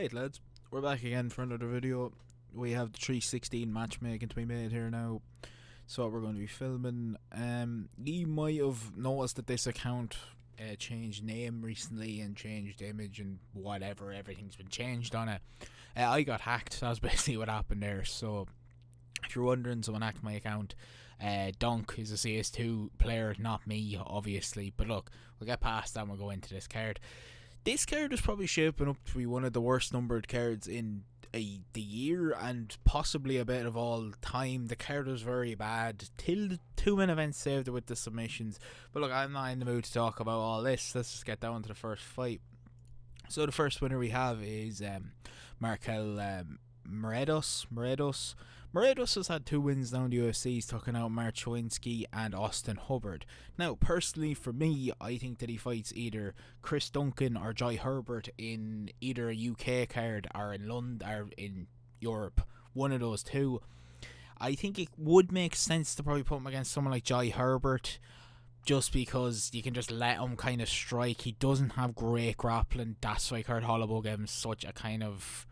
Right, lads, we're back again for another video. We have the 316 matchmaking to be made here now. So what we're going to be filming. You might have noticed that this account changed name recently and changed image and whatever. Everything's been changed on it. I got hacked. That's basically what happened there. So if you're wondering, someone hacked my account. Dunk is a CS2 player, not me, obviously. But look, we'll get past that and we'll go into this card. This card is probably shaping up to be one of the worst numbered cards in the year and possibly a bit of all time. The card was very bad till the 2-minute event saved it with the submissions. But look, I'm not in the mood to talk about all this. Let's just get down to the first fight. So the first winner we have is Markel Moredos. Moredos has had 2 wins now in the UFC. He's taken out Mark Chowinski and Austin Hubbard. Now, personally, for me, I think that he fights either Chris Duncan or Jai Herbert in either a UK card or in London or in Europe. One of those two. I think it would make sense to probably put him against someone like Jai Herbert, just because you can just let him kind of strike. He doesn't have great grappling. That's why Kurt Holloway gave him such a kind of...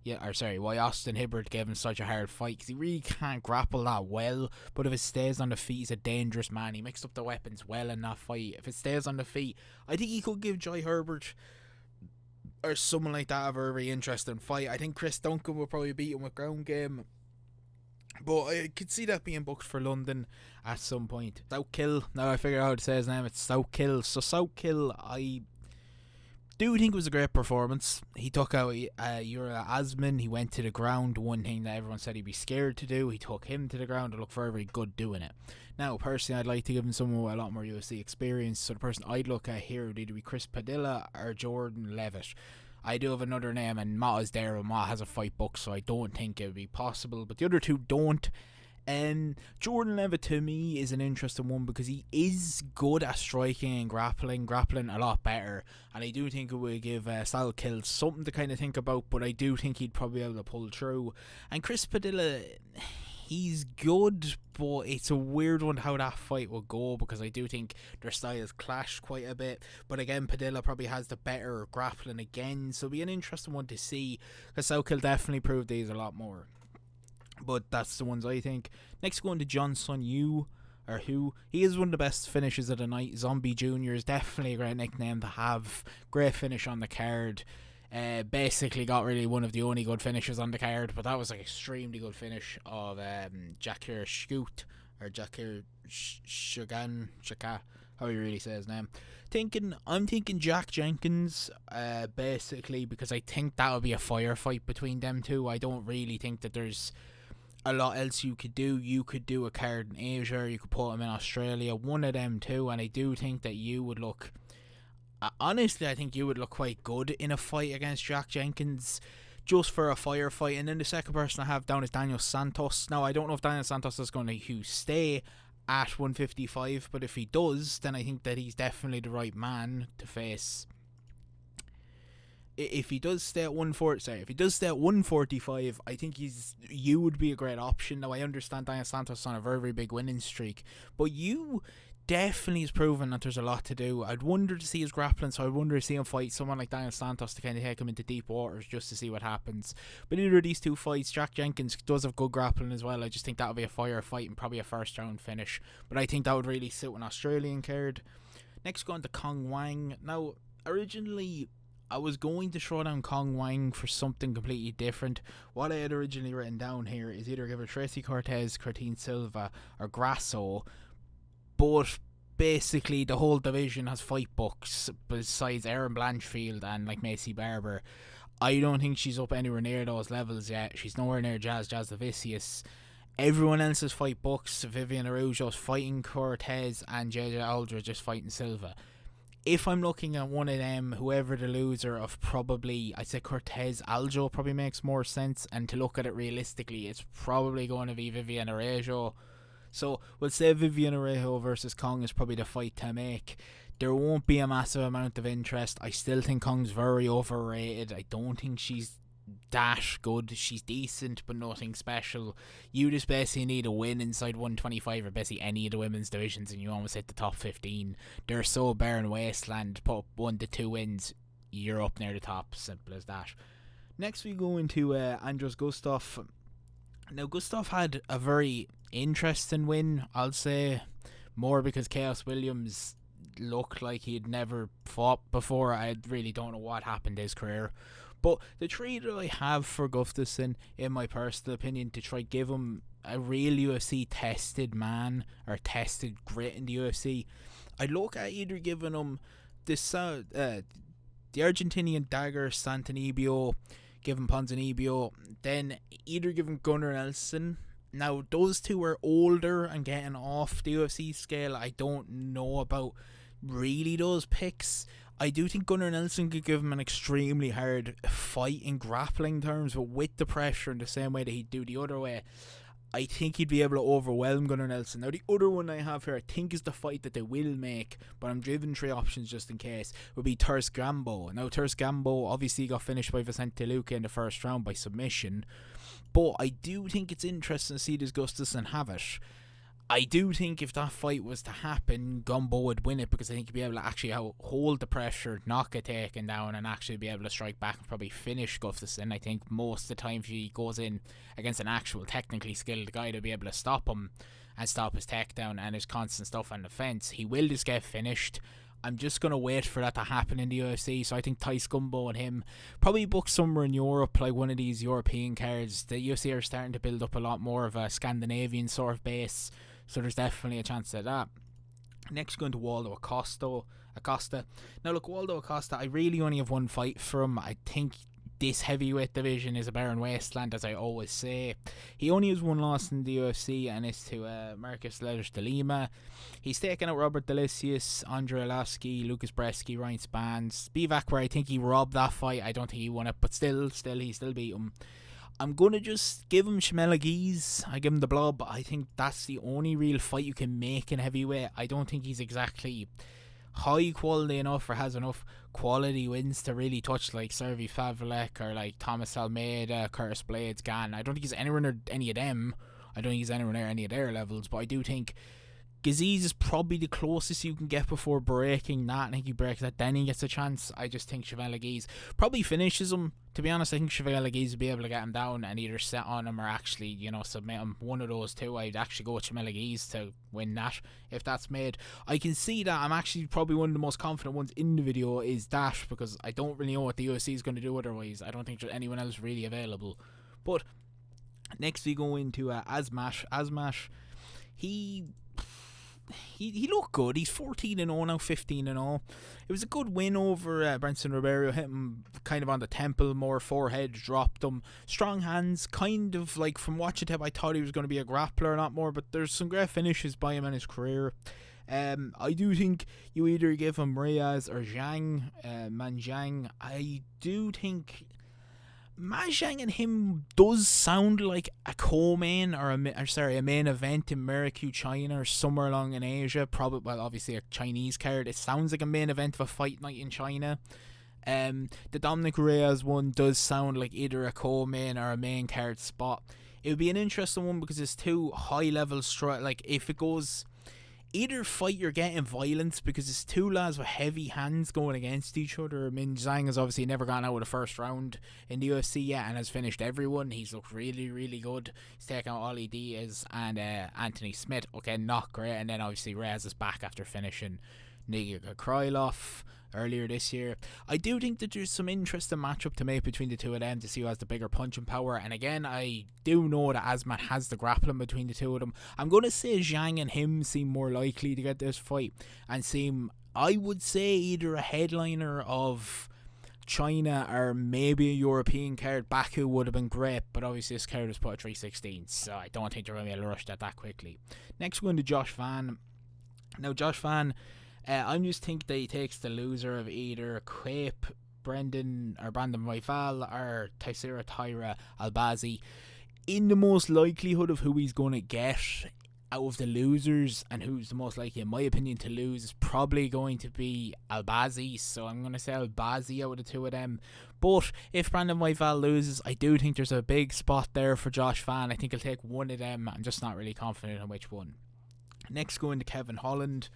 why Austin Hibbert gave him such a hard fight, because he really can't grapple that well. But if it stays on the feet, he's a dangerous man. He mixed up the weapons well in that fight. If it stays on the feet, I think he could give Jai Herbert or someone like that a very interesting fight. I think Chris Duncan will probably beat him with ground game, but I could see that being booked for London at some point. Southkill, now I figure out how to say his name, it's Southkill. So Southkill, I do think it was a great performance. He took out Ura Asman. He went to the ground. One thing that everyone said he'd be scared to do, he took him to the ground. It looked very, very good doing it. Now, personally, I'd like to give him someone with a lot more UFC experience. So the person I'd look at here would either be Chris Padilla or Jordan Levitt. I do have another name, and Matt is there, and Matt has a fight book, so I don't think it would be possible. But the other two don't. Jordan Levitt to me is an interesting one because he is good at striking and grappling a lot better, and I do think it will give Southkill something to kind of think about, but I do think he'd probably be able to pull through. And Chris Padilla, he's good, but it's a weird one how that fight will go, because I do think their styles clash quite a bit. But again, Padilla probably has the better grappling again, so it'll be an interesting one to see, because Southkill definitely proved these a lot more. But that's the ones I think. Next, going to Johnson Yu, or Who. He is one of the best finishers of the night. Zombie Jr. is definitely a great nickname to have. Great finish on the card. Basically got really one of the only good finishes on the card, but that was like extremely good finish of Jakir Scoot, or Jakir Shaka, how he really say his name. I'm thinking Jack Jenkins, basically, because I think that would be a firefight between them two. I don't really think that there's a lot else you could do. You could do a card in Asia, you could put him in Australia, one of them two, and I do think that you would look... honestly, I think you would look quite good in a fight against Jack Jenkins, just for a firefight. And then the second person I have down is Daniel Santos. Now, I don't know if Daniel Santos is going to stay at 155, but if he does, then I think that he's definitely the right man to face. If he does stay at 145, I think you would be a great option. Now, I understand Daniel Santos on a very, very big winning streak, but you definitely has proven that there's a lot to do. I'd wonder to see his grappling, so I'd wonder to see him fight someone like Daniel Santos to kind of take him into deep waters just to see what happens. But either of these two fights, Jack Jenkins does have good grappling as well. I just think that would be a firefight and probably a first round finish, but I think that would really suit an Australian card. Next, going to Kong Wang. Now, originally I was going to throw down Kong Wang for something completely different. What I had originally written down here is either give it Tracy Cortez, Curtin Silva, or Grasso. But basically, the whole division has fight books besides Erin Blanchfield and like Macy Barber. I don't think she's up anywhere near those levels yet. She's nowhere near Jazz Vicious. Everyone else's fight books. Vivian Araujo's fighting Cortez, and JJ Aldridge just fighting Silva. If I'm looking at one of them, whoever the loser of, probably, I'd say Cortez Aljo probably makes more sense. And to look at it realistically, it's probably going to be Vivian Araujo. So we'll say Vivian Araujo versus Kong is probably the fight to make. There won't be a massive amount of interest. I still think Kong's very overrated. I don't think she's that good. She's decent, but nothing special. You just basically need a win inside 125 or basically any of the women's divisions, and you almost hit the top 15. They're so barren wasteland. Put up 1 to 2 wins, you're up near the top. Simple as that. Next we go into Andros Gustaf. Now Gustaf had a very interesting win, I'll say, more because Chaos Williams looked like he'd never fought before. I really don't know what happened to his career. But the trade that I have for Gustafsson, in my personal opinion, to try give him a real UFC tested man or tested grit in the UFC, I look at either giving him the Argentinian dagger Santanibio, give him Ponzinibbio, then either give him Gunnar Nelson. Now those two are older and getting off the UFC scale. I don't know about really those picks. I do think Gunnar Nelson could give him an extremely hard fight in grappling terms, but with the pressure in the same way that he'd do the other way, I think he'd be able to overwhelm Gunnar Nelson. Now the other one I have here, I think is the fight that they will make, but I'm driven 3 options just in case, would be Terce Gambo. Now Terce Gambo obviously got finished by Vicente Luque in the first round by submission, but I do think it's interesting to see this Gustafsson have it. I do think if that fight was to happen, Gumbo would win it because I think he'd be able to actually hold the pressure, not get taken down, and actually be able to strike back and probably finish Gustafsson. I think most of the time if he goes in against an actual technically skilled guy to be able to stop him and stop his takedown and his constant stuff on the fence, he will just get finished. I'm just going to wait for that to happen in the UFC. So I think Tice Gumbo and him probably book somewhere in Europe, like one of these European cards. The UFC are starting to build up a lot more of a Scandinavian sort of base, so there's definitely a chance of that. Next, going to Waldo Acosta. Now look, Waldo Acosta, I really only have one fight for him. I think this heavyweight division is a barren wasteland, as I always say. He only has one loss in the UFC, and it's to Marcus Letters de Lima. He's taken out Robert Delicious, Andre Arlovsky, Lucas Bresky, Ryan Spans, Spivak, where I think he robbed that fight. I don't think he won it, but still he still beat him. I'm going to just give him Shimela Geese. I give him the blob. I think that's the only real fight you can make in heavyweight. I don't think he's exactly high quality enough or has enough quality wins to really touch like Sergey Pavlik or like Thomas Almeida, Curtis Blades, Gann. I don't think he's anywhere near any of them. I don't think he's anywhere near any of their levels, but I do think Gaziz is probably the closest you can get before breaking that. I think he breaks that, then he gets a chance. I just think Chevelle Gaze probably finishes him. To be honest, I think Chevelle Gaze will be able to get him down and either set on him or actually, submit him. One of those two. I'd actually go with Chevelle Gaze to win that, if that's made. I can see that. I'm actually probably one of the most confident ones in the video is that, because I don't really know what the UFC is going to do otherwise. I don't think there's anyone else really available. But next we go into Asmash. Asmash, he looked good. He's 14-0 now, 15-0. It was a good win over Branson Ribeiro. Hit him kind of on the temple, more forehead, dropped him. Strong hands, kind of like from watching him, I thought he was going to be a grappler a lot more, but there's some great finishes by him in his career. I do think you either give him Reyes or Zhang, Manjiang. I do think Mahjong and him does sound like a co-main or a main event in Merrick, China, or somewhere along in Asia. Probably, well, obviously a Chinese card. It sounds like a main event of a fight night in China. The Dominic Reyes one does sound like either a co-main or a main card spot. It would be an interesting one because it's two high-level like if it goes either fight, you're getting violence because it's two lads with heavy hands going against each other. I mean, Zhang has obviously never gone out of the first round in the UFC yet and has finished everyone. He's looked really, really good. He's taken out Ollie Diaz and Anthony Smith. Okay, not great. And then obviously Reyes is back after finishing Nikita Krylov earlier this year. I do think that there's some interesting matchup to make between the two of them to see who has the bigger punching power. And again, I do know that Asmat has the grappling between the two of them. I'm going to say Zhang and him seem more likely to get this fight and seem, I would say, either a headliner of China or maybe a European card. Baku would have been great, but obviously this card was put at 316, so I don't think they're going to be able to rush that quickly. Next, we're going to Josh Van. Now, Josh Van, I just think that he takes the loser of either Quape, Brandon Royval or Taisira Tyra Albazi. In the most likelihood of who he's going to get out of the losers and who's the most likely, in my opinion, to lose is probably going to be Albazi. So I'm going to say Albazi out of the two of them. But if Brandon Royval loses, I do think there's a big spot there for Josh Van. I think he'll take one of them. I'm just not really confident on which one. Next, going to Kevin Holland.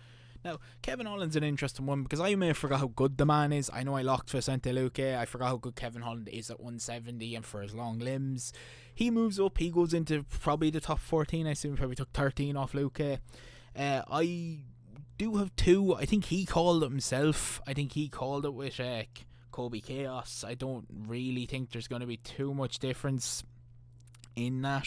Now, Kevin Holland's an interesting one because I may have forgot how good the man is. I know I locked Vicente Luque. I forgot how good Kevin Holland is at 170 and for his long limbs. He moves up. He goes into probably the top 14. I assume he probably took 13 off Luque. I do have two. I think he called it himself. I think he called it with Kobe Chaos. I don't really think there's going to be too much difference in that.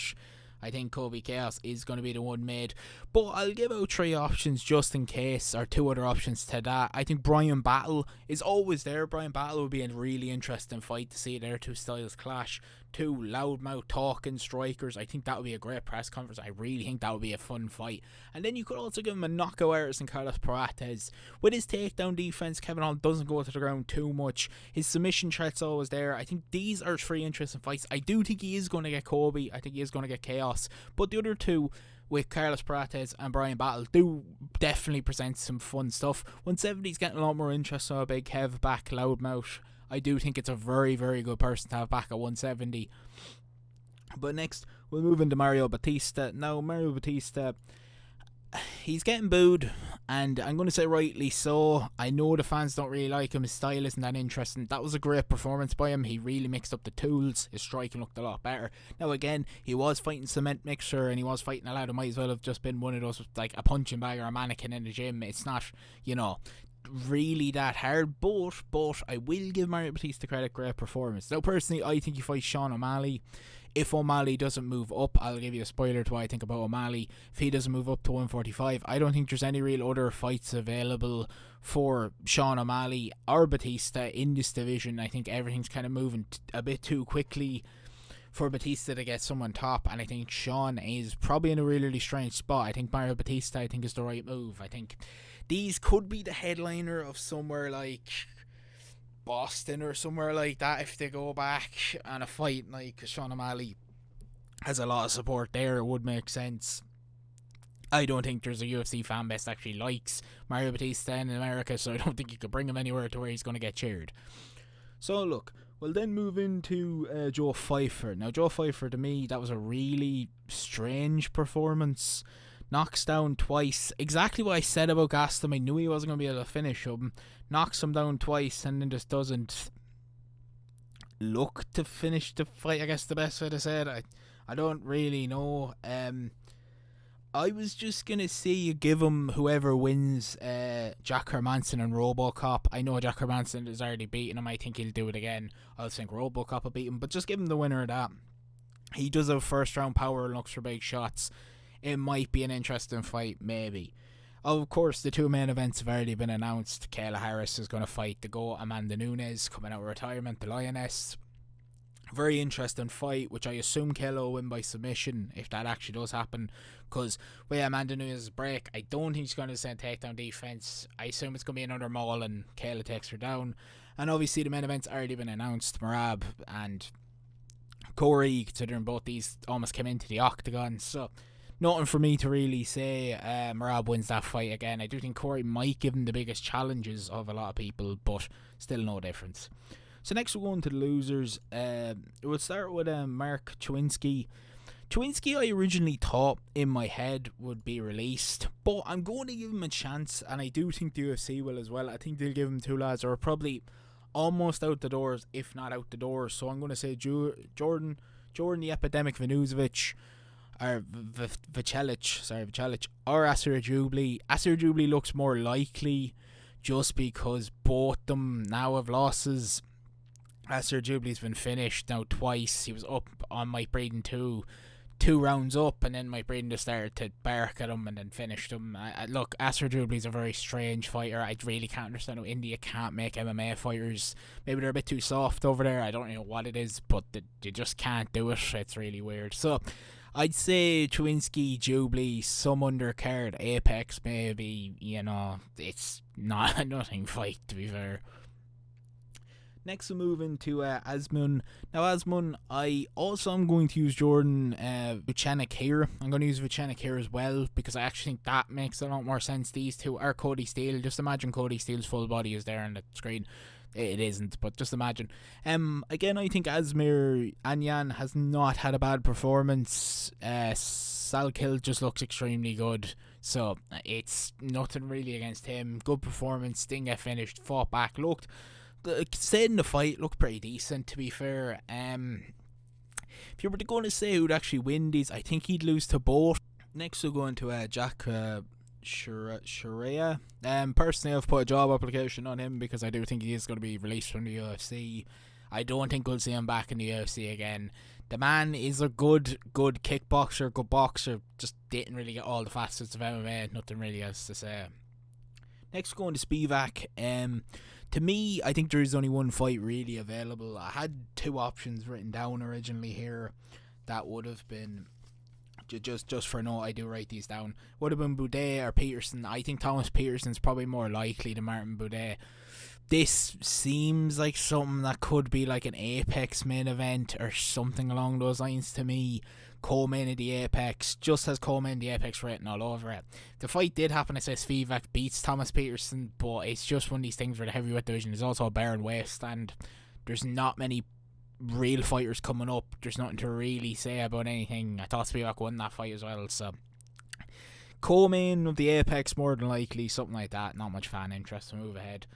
I think Kobe Chaos is going to be the one made. But I'll give out three options just in case, or two other options to that. I think Brian Battle is always there. Brian Battle would be a really interesting fight to see their two styles clash. Two loudmouth talking strikers. I think that would be a great press conference. I really think that would be a fun fight. And then you could also give him a knockout artist in Carlos Prates. With his takedown defense, Kevin Holland doesn't go to the ground too much. His submission threat's always there. I think these are three interesting fights. I do think he is going to get Kobe. I think he is going to get Chaos. But the other two, with Carlos Prates and Brian Battle, do definitely present some fun stuff. 170's getting a lot more interest, so a big Kev back, loudmouth. I do think it's a very, very good person to have back at 170. But next, we'll move into Mario Batista. Now, Mario Batista, he's getting booed, and I'm going to say rightly so. I know the fans don't really like him. His style isn't that interesting. That was a great performance by him. He really mixed up the tools. His striking looked a lot better. Now, again, he was fighting Cement Mixer, and he was fighting a lad who might as well have just been one of those, like a punching bag or a mannequin in the gym. It's not, really that hard, but I will give Mario Batista credit. Great performance. Now, personally, I think he fights Sean O'Malley. If O'Malley doesn't move up, I'll give you a spoiler to what I think about O'Malley. If he doesn't move up to 145, I don't think there's any real other fights available for Sean O'Malley or Batista in this division. I think everything's kind of moving a bit too quickly for Batista to get someone top, and I think Sean is probably in a really, really strange spot. I think Mario Batista, I think, is the right move. I think these could be the headliner of somewhere like Boston or somewhere like that if they go back on a fight, like Sean O'Malley has a lot of support there. It would make sense. I don't think there's a UFC fan base that actually likes Mario Batista in America, so I don't think you could bring him anywhere to where he's going to get cheered. So look, we'll then move into Joe Pfeiffer. Now, Joe Pfeiffer, to me, that was a really strange performance. Knocks down twice. Exactly what I said about Gaston. I knew he wasn't going to be able to finish him. Knocks him down twice and then just doesn't look to finish the fight, I guess the best way to say it. I don't really know. I was just going to say you give him whoever wins Jack Hermanson and Robocop. I know Jack Hermanson has already beaten him. I think he'll do it again. I think Robocop will beat him. But just give him the winner of that. He does have first round power and looks for big shots. It might be an interesting fight, maybe. Of course, the two main events have already been announced. Kayla Harris is going to fight the GOAT Amanda Nunes, coming out of retirement, the Lioness. Very interesting fight, which I assume Kayla will win by submission, if that actually does happen. Because with Amanda Nunes' break, I don't think she's going to send takedown defense. I assume it's going to be another maul and Kayla takes her down. And obviously the main event's already been announced. Merab and Corey, considering both these almost came into the octagon. So nothing for me to really say. Merab wins that fight again. I do think Corey might give him the biggest challenges of a lot of people, but still no difference. So next we'll go into the losers. We'll start with Mark Chwinski. Chwinski, I originally thought in my head would be released, but I'm going to give him a chance, and I do think the UFC will as well. I think they'll give him two lads who are probably almost out the doors, if not out the doors. So I'm going to say Jordan the Epidemic Vanuzovic, or Vicelic, or Asir Jubli. Asir Jubli looks more likely just because both them now have losses. Asir Jubli's been finished now twice. He was up on Mike Braden two rounds up, and then Mike Braden just started to bark at him and then finished him. Look, Asir Jubli's a very strange fighter. I really can't understand how India can't make MMA fighters. Maybe they're a bit too soft over there. I don't know what it is, but they just can't do it. It's really weird. So I'd say Chwinski, Jubli, some undercard, Apex maybe. It's not a nothing fight, to be fair. Next we'll move into Asmun. Now Asmun, I also am going to use Jordan Vucenic here. I'm going to use Vucenic here as well, because I actually think that makes a lot more sense. These two are Cody Steele. Just imagine Cody Steele's full body is there on the screen. It isn't, but just imagine. Again, I think Asmir Anyan has not had a bad performance. Salkill just looks extremely good. So it's nothing really against him. Good performance, didn't get finished, fought back, stayed in the fight, looked pretty decent to be fair. If you were going to say who'd actually win these, I think he'd lose to both. Next we'll go into Jack Sharia. Personally, I've put a job application on him because I do think he is going to be released from the UFC. I don't think we'll see him back in the UFC again. The man is a good kickboxer, good boxer, just didn't really get all the facets of MMA, nothing really else to say. Next, going to Spivak. To me, I think there is only one fight really available. I had two options written down originally here. That would have been, just for note, I do write these down. Would have been Boudet or Peterson. I think Thomas Peterson's probably more likely than Martin Boudet. This seems like something that could be like an Apex main event or something along those lines to me. Co-main of the Apex, just has co-main of the Apex written all over it. The fight did happen, it says Spivak beats Thomas Peterson, but it's just one of these things where the heavyweight division is also a barren waste and there's not many real fighters coming up. There's nothing to really say about anything. I thought Spivak won that fight as well, so co-main of the Apex more than likely, something like that. Not much fan interest to move ahead.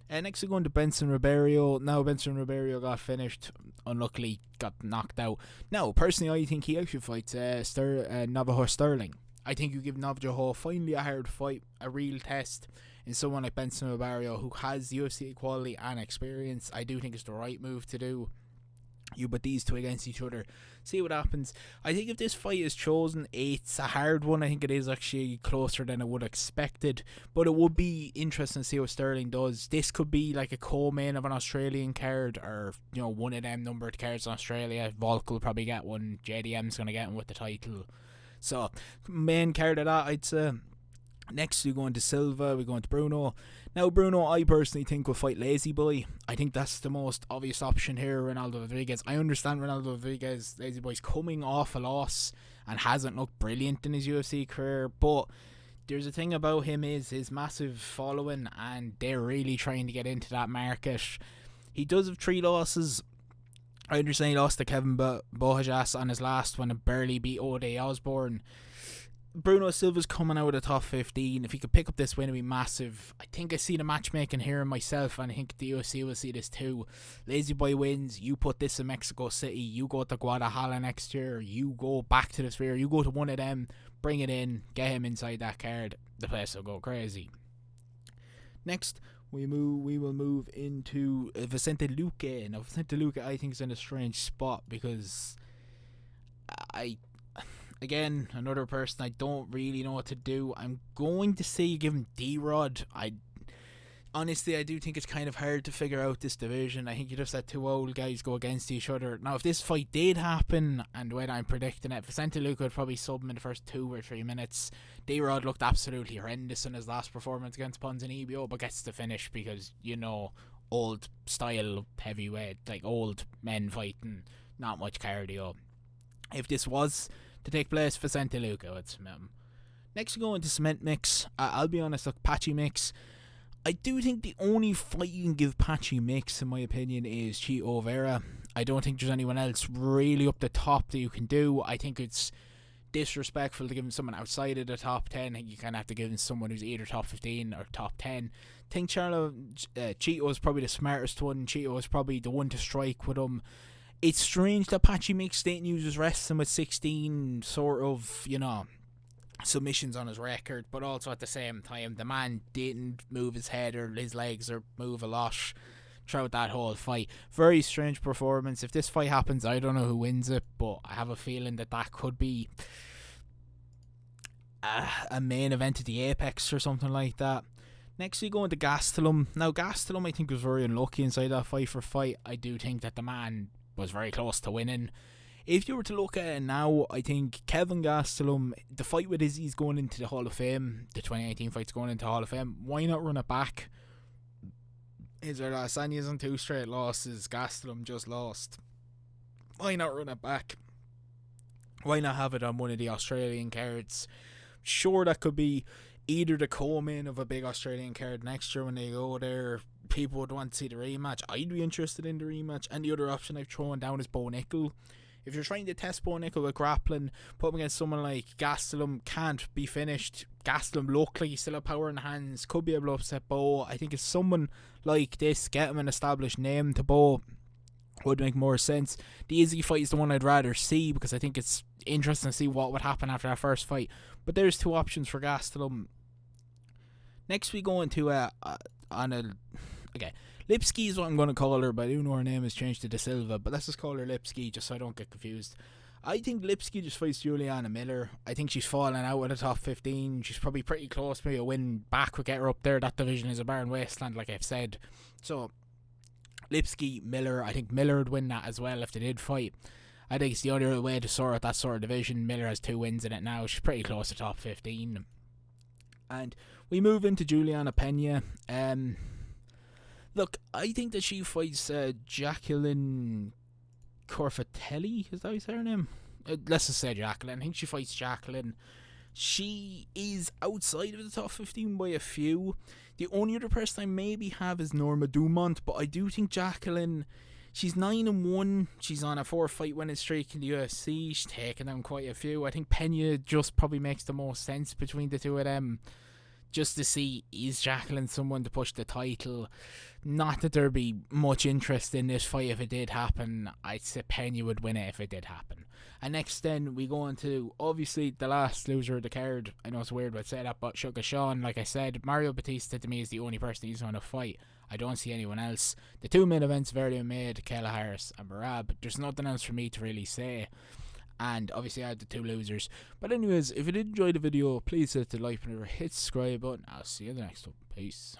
Next we're going to Benson Ribeiro. Now Benson Ribeiro got finished, unluckily got knocked out. Now personally I think he actually fights Navajo Sterling. I think you give Navajo finally a hard fight, a real test in someone like Benson Ribeiro who has UFC quality and experience. I do think it's the right move to do. You put these two against each other, see what happens. I think if this fight is chosen, it's a hard one. I think it is actually closer than I would have expected, but it would be interesting to see what Sterling does. This could be like a co-main of an Australian card, or one of them numbered cards in Australia. Volk will probably get one, JDM's going to get one with the title. So main card of that, I'd say. Next we go into Silva, we go into Bruno. Now Bruno, I personally think will fight Lazy Boy. I think that's the most obvious option here, Ronaldo Rodriguez. I understand Ronaldo Rodriguez, Lazy Boy's coming off a loss and hasn't looked brilliant in his UFC career, but there's a thing about him is his massive following and they're really trying to get into that market. He does have 3 losses. I understand he lost to Kevin Bohajas on his last one and barely beat O'Day Osborne. Bruno Silva's coming out of the top 15. If he could pick up this win, it'd be massive. I think I see the matchmaking here myself, and I think the UFC will see this too. Lazy Boy wins. You put this in Mexico City. You go to Guadalajara next year. You go back to the Sphere. You go to one of them. Bring it in. Get him inside that card. The place will go crazy. Next, we will move into Vicente Luque. Now, Vicente Luque, I think, is in a strange spot because again, another person I don't really know what to do. I'm going to say you give him D-Rod. Honestly, I do think it's kind of hard to figure out this division. I think you just let 2 old guys go against each other. Now, if this fight did happen, and when I'm predicting it, Vicente Luque would probably sub him in the first 2 or 3 minutes. D-Rod looked absolutely horrendous in his last performance against Ponzinibbio, but gets the finish because, old style heavyweight, like old men fighting, not much cardio. If this was to take place, Vicente Luque would submit him. Next, we go into Cement Mix. I'll be honest, look, Patchy Mix. I do think the only fight you can give Patchy Mix, in my opinion, is Chito Vera. I don't think there's anyone else really up the top that you can do. I think it's disrespectful to give him someone outside of the top 10. I think you kind of have to give him someone who's either top 15 or top 10. I think Chito is probably the smartest one. Chito is probably the one to strike with him. It's strange that Patchy Mix didn't use his wrestling with 16 sort of, submissions on his record, but also at the same time, the man didn't move his head or his legs or move a lot throughout that whole fight. Very strange performance. If this fight happens, I don't know who wins it, but I have a feeling that could be a main event at the Apex or something like that. Next we go into Gastelum. Now Gastelum, I think, was very unlucky inside that fight for fight. I do think that the man was very close to winning. If you were to look at it now, I think Kevin Gastelum, the fight with Izzy's going into the Hall of Fame, the 2018 fight's going into the Hall of Fame, why not run it back? Sanya's on 2 straight losses, Gastelum just lost. Why not run it back? Why not have it on one of the Australian cards? Sure, that could be either the co-main of a big Australian card next year when they go there. People would want to see the rematch. I'd be interested in the rematch. And the other option I've thrown down is Bo Nickel. If you're trying to test Bo Nickel with grappling, put him against someone like Gastelum, can't be finished. Gastelum look like he still have power in hands, could be able to upset Bo. I think it's someone like this, get him an established name to Bo, would make more sense. The Izzy fight is the one I'd rather see, because I think it's interesting to see what would happen after that first fight. But there's two options for Gastelum. Next we go into Lipski is what I'm going to call her, but I do know her name has changed to De Silva, but let's just call her Lipski just so I don't get confused. I think Lipski just fights Juliana Miller. I think she's falling out of the top 15. She's probably pretty close. Maybe a win back would get her up there. That division is a barren wasteland, like I've said. So, Lipski, Miller. I think Miller would win that as well if they did fight. I think it's the only way to sort out that sort of division. Miller has 2 wins in it now. She's pretty close to top 15. And we move into Juliana Pena. Look, I think that she fights Jacqueline Corfatelli. Is that how you say her name? Let's just say Jacqueline. I think she fights Jacqueline. She is outside of the top 15 by a few. The only other person I maybe have is Norma Dumont, but I do think Jacqueline, she's 9-1. She's on a 4-fight winning streak in the UFC. She's taken down quite a few. I think Pena just probably makes the most sense between the two of them. Just to see, is Jacqueline someone to push the title? Not that there'd be much interest in this fight if it did happen. I'd say Pena would win it if it did happen. And next then we go into, obviously, the last loser of the card. I know it's weird to say that, but Sugar Sean, like I said, Mario Batista to me is the only person he's going to fight. I don't see anyone else. The 2 main events have already made, Kayla Harris and Marab. There's nothing else for me to really say. And obviously I had the 2 losers. But anyways, if you did enjoy the video, please hit the like button or hit the subscribe button. I'll see you in the next one. Peace.